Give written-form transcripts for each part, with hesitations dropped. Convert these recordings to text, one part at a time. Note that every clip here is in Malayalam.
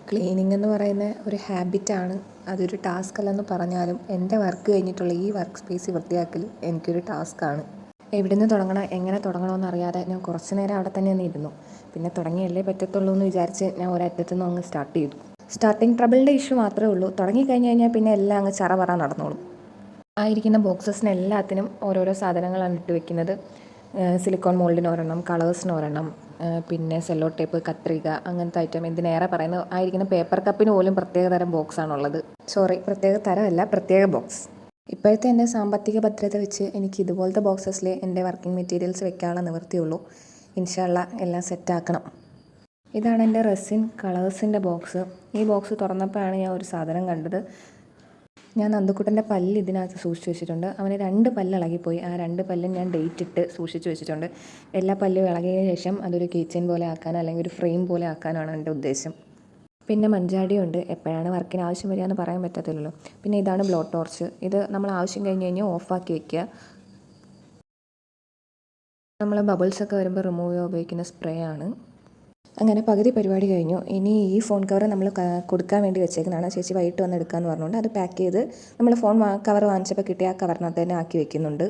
ക്ലീനിങ് എന്ന് പറയുന്ന ഒരു ഹാബിറ്റാണ്. അതൊരു ടാസ്ക് അല്ലെന്ന് പറഞ്ഞാലും എൻ്റെ വർക്ക് കഴിഞ്ഞിട്ടുള്ള ഈ വർക്ക് സ്പേസ് വൃത്തിയാക്കൽ എനിക്കൊരു ടാസ്ക്കാണ്. എവിടെ നിന്ന് തുടങ്ങണം, എങ്ങനെ തുടങ്ങണമെന്നറിയാതെ ഞാൻ കുറച്ച് നേരം അവിടെ തന്നെ ഇരുന്നു. പിന്നെ തുടങ്ങിയല്ലേ പറ്റത്തുള്ളൂ എന്ന് വിചാരിച്ച് ഞാൻ ഒരറ്റത്തു നിന്ന് അങ്ങ് സ്റ്റാർട്ട് ചെയ്തു. സ്റ്റാർട്ടിങ് ട്രബിളിൻ്റെ ഇഷ്യൂ മാത്രമേ ഉള്ളൂ. തുടങ്ങിക്കഴിഞ്ഞ് കഴിഞ്ഞാൽ പിന്നെ എല്ലാം അങ്ങ് ചറ നടന്നോളും. ആയിരിക്കുന്ന ബോക്സസിന് എല്ലാത്തിനും ഓരോരോ സാധനങ്ങളാണ് ഇട്ട് വെക്കുന്നത്. സിലിക്കോൺ മോൾഡിന് ഒരെണ്ണം, കളേഴ്സിന് ഒരെണ്ണം, പിന്നെ സെല്ലോ ടേപ്പ്, കത്രിക, അങ്ങനത്തെ ഐറ്റം. എന്തിനേറെ പറയുന്നത്, ആയിരിക്കുന്ന പേപ്പർ കപ്പിന് പോലും പ്രത്യേക തരം ബോക്സാണുള്ളത്. പ്രത്യേക തരമല്ല, പ്രത്യേക ബോക്സ്. ഇപ്പോഴത്തെ എൻ്റെ സാമ്പത്തിക ഭദ്രത വെച്ച് എനിക്ക് ഇതുപോലത്തെ ബോക്സസിൽ എൻ്റെ വർക്കിംഗ് മെറ്റീരിയൽസ് വെക്കാനുള്ള നിവൃത്തിയുള്ളൂ. ഇൻഷാ അള്ളാ എല്ലാം സെറ്റാക്കണം. ഇതാണ് എൻ്റെ റെസിൻ കളേഴ്സിൻ്റെ ബോക്സ്. ഈ ബോക്സ് തുറന്നപ്പോഴാണ് ഞാൻ ഒരു സാധനം കണ്ടത്. ഞാൻ നന്ദുക്കുട്ടൻ്റെ പല്ല് ഇതിനകത്ത് സൂക്ഷിച്ച് വെച്ചിട്ടുണ്ട്. അവന് 2 പല്ല് ഇളകിപ്പോയി. ആ 2 പല്ലും ഞാൻ ഡേറ്റ് ഇട്ട് സൂക്ഷിച്ച് വെച്ചിട്ടുണ്ട്. എല്ലാ പല്ലും ഇളകിയതിന് ശേഷം അതൊരു കീച്ചെയിൻ പോലെ ആക്കാനോ അല്ലെങ്കിൽ ഒരു ഫ്രെയിം പോലെ ആക്കാനാണ് എൻ്റെ ഉദ്ദേശം. പിന്നെ മഞ്ചാടിയുണ്ട്. എപ്പോഴാണ് വർക്കിന് ആവശ്യം വരിക എന്ന് പറയാൻ പറ്റത്തില്ലല്ലോ. പിന്നെ ഇതാണ് ബ്ലോ ടോർച്ച്. ഇത് നമ്മൾ ആവശ്യം കഴിഞ്ഞ് കഴിഞ്ഞാൽ ഓഫാക്കി വയ്ക്കുക. നമ്മൾ ബബിൾസൊക്കെ വരുമ്പോൾ റിമൂവ് ചെയ്യാൻ ഉപയോഗിക്കുന്ന സ്പ്രേ ആണ്. അങ്ങനെ പകുതി പരിപാടി കഴിഞ്ഞു. ഇനി ഈ ഫോൺ കവർ നമ്മൾ കൊടുക്കാൻ വേണ്ടി വെച്ചേക്കുന്നതാണ്. ചേച്ചി വൈകിട്ട് വന്ന് എടുക്കാമെന്ന് പറഞ്ഞുകൊണ്ട് അത് പാക്ക് ചെയ്ത് നമ്മൾ ഫോൺ കവർ വാങ്ങിച്ചപ്പോൾ കിട്ടിയ ആ കവറിനകത്ത് തന്നെ ആക്കി വെക്കുന്നുണ്ട്.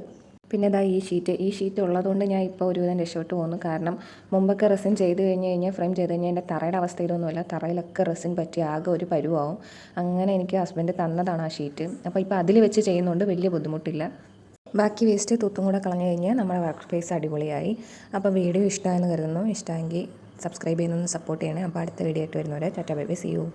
പിന്നെ ഇതാ ഈ ഷീറ്റ് ഉള്ളതുകൊണ്ട് ഞാൻ ഇപ്പോൾ ഒരുവിധം രക്ഷപ്പെട്ട് പോകുന്നു. കാരണം മുമ്പൊക്കെ റെസിൻ ചെയ്ത് കഴിഞ്ഞാൽ ഫ്രെയിം ചെയ്ത് കഴിഞ്ഞാൽ എൻ്റെ തറയുടെ അവസ്ഥ ഇതൊന്നുമല്ല. തറയിലൊക്കെ റെസിൻ പറ്റി ആകെ ഒരു പരുവാവും. അങ്ങനെ എനിക്ക് ഹസ്ബൻഡ് തന്നതാണ് ആ ഷീറ്റ്. അപ്പോൾ ഇപ്പോൾ അതിൽ വെച്ച് ചെയ്യുന്നതുകൊണ്ട് വലിയ ബുദ്ധിമുട്ടില്ല. ബാക്കി വേസ്റ്റ് തൂത്തും കൂടെ കളഞ്ഞു കഴിഞ്ഞാൽ നമ്മുടെ വർക്ക് സ്പേസ് അടിപൊളിയായി. അപ്പോൾ വീഡിയോ ഇഷ്ടമായെന്ന് കരുതുന്നു. ഇഷ്ടമെങ്കിൽ സബ്സ്ക്രൈബ് ചെയ്യുന്നൊന്ന് സപ്പോർട്ട് ചെയ്യണേ. അപ്പോൾ അടുത്ത വീഡിയോ ആയിട്ട് വരുന്നവരെ tata bye bye, see U.